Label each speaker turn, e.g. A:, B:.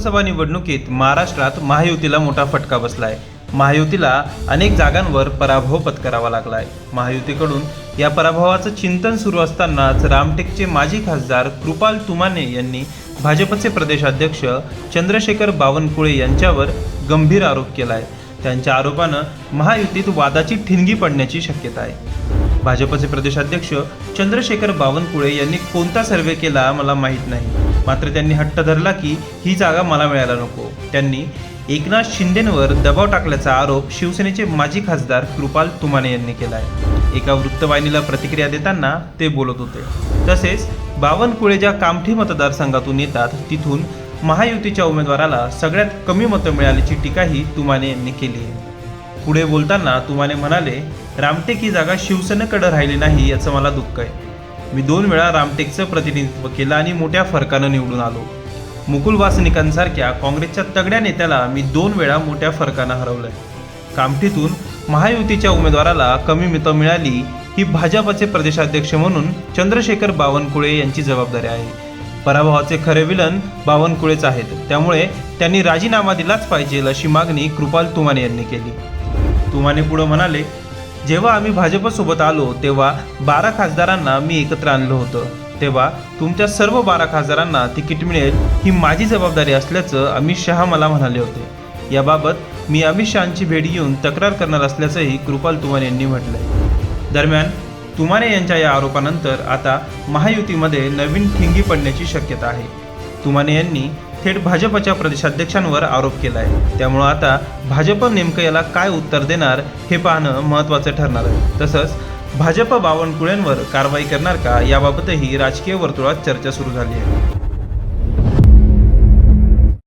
A: लोकसभा निवडणुकीत महाराष्ट्रात महायुतीला मोठा फटका बसलाय। महायुतीला अनेक जागांवर पराभव पत्करावा लागलाय। महायुतीकडून या पराभवाचं चिंतन सुरू असतानाच रामटेकचे माजी खासदार कृपाल तुमाने यांनी भाजपचे प्रदेशाध्यक्ष चंद्रशेखर बावनकुळे यांच्यावर गंभीर आरोप केलाय। त्यांच्या आरोपानं महायुतीत वादाची ठिणगी पडण्याची शक्यता आहे। भाजपचे प्रदेशाध्यक्ष चंद्रशेखर बावनकुळे यांनी कोणता सर्वे केला मला माहीत नाही, मात्र त्यांनी हट्ट धरला की ही जागा मला मिळायला नको। त्यांनी एकनाथ शिंदेंवर दबाव टाकल्याचा आरोप शिवसेनेचे माजी खासदार कृपाल तुमाने यांनी केला आहे। एका वृत्तवाहिनीला प्रतिक्रिया देताना ते बोलत होते। तसेच बावनकुळे ज्या कामठी मतदारसंघातून येतात तिथून महायुतीच्या उमेदवाराला सगळ्यात कमी मतं मिळाल्याची टीकाही तुमाने यांनी केली आहे। पुढे बोलताना तुमाने म्हणाले, रामटेक ही जागा शिवसेनेकडे राहिली नाही याचं मला दुःख आहे। मी 2 वेळा रामटेकचं प्रतिनिधित्व केलं आणि मोठ्या फरकानं निवडून आलो। मुकुल वासनिकांसारख्या काँग्रेसच्या तगड्या नेत्याला मी 2 वेळा मोठ्या फरकानं हरवलंय। कामठीतून महायुतीच्या उमेदवाराला कमी मतं मिळाली ही भाजपचे प्रदेशाध्यक्ष म्हणून चंद्रशेखर बावनकुळे यांची जबाबदारी आहे। पराभवाचे खरे विलन बावनकुळेच आहेत, त्यामुळे त्यांनी राजीनामा दिलाच पाहिजे अशी मागणी कृपाल तुमाने यांनी केली। तुमाने पुढे म्हणाले, जेव्हा आम्ही भाजपसोबत आलो तेव्हा 12 खासदारांना मी एकत्र आणलं होतं। तेव्हा तुमच्या सर्व 12 खासदारांना तिकीट मिळेल ही माझी जबाबदारी असल्याचं अमित शहा मला म्हणाले होते। याबाबत मी अमित शहांची भेट घेऊन तक्रार करणार असल्याचंही कृपाल तुमाने यांनी म्हटलंय। दरम्यान तुमाने यांच्या या आरोपानंतर आता महायुतीमध्ये नवीन ठिणगी पडण्याची शक्यता आहे। तुमाने यांनी थेट भाजपच्या प्रदेशाध्यक्षांवर आरोप केला आहे, त्यामुळं आता भाजप नेमकं याला काय उत्तर देणार हे पाहणं महत्त्वाचं ठरणार आहे। तसंच भाजप बावनकुळेंवर कारवाई करणार का याबाबतही राजकीय वर्तुळात चर्चा सुरू झाली आहे।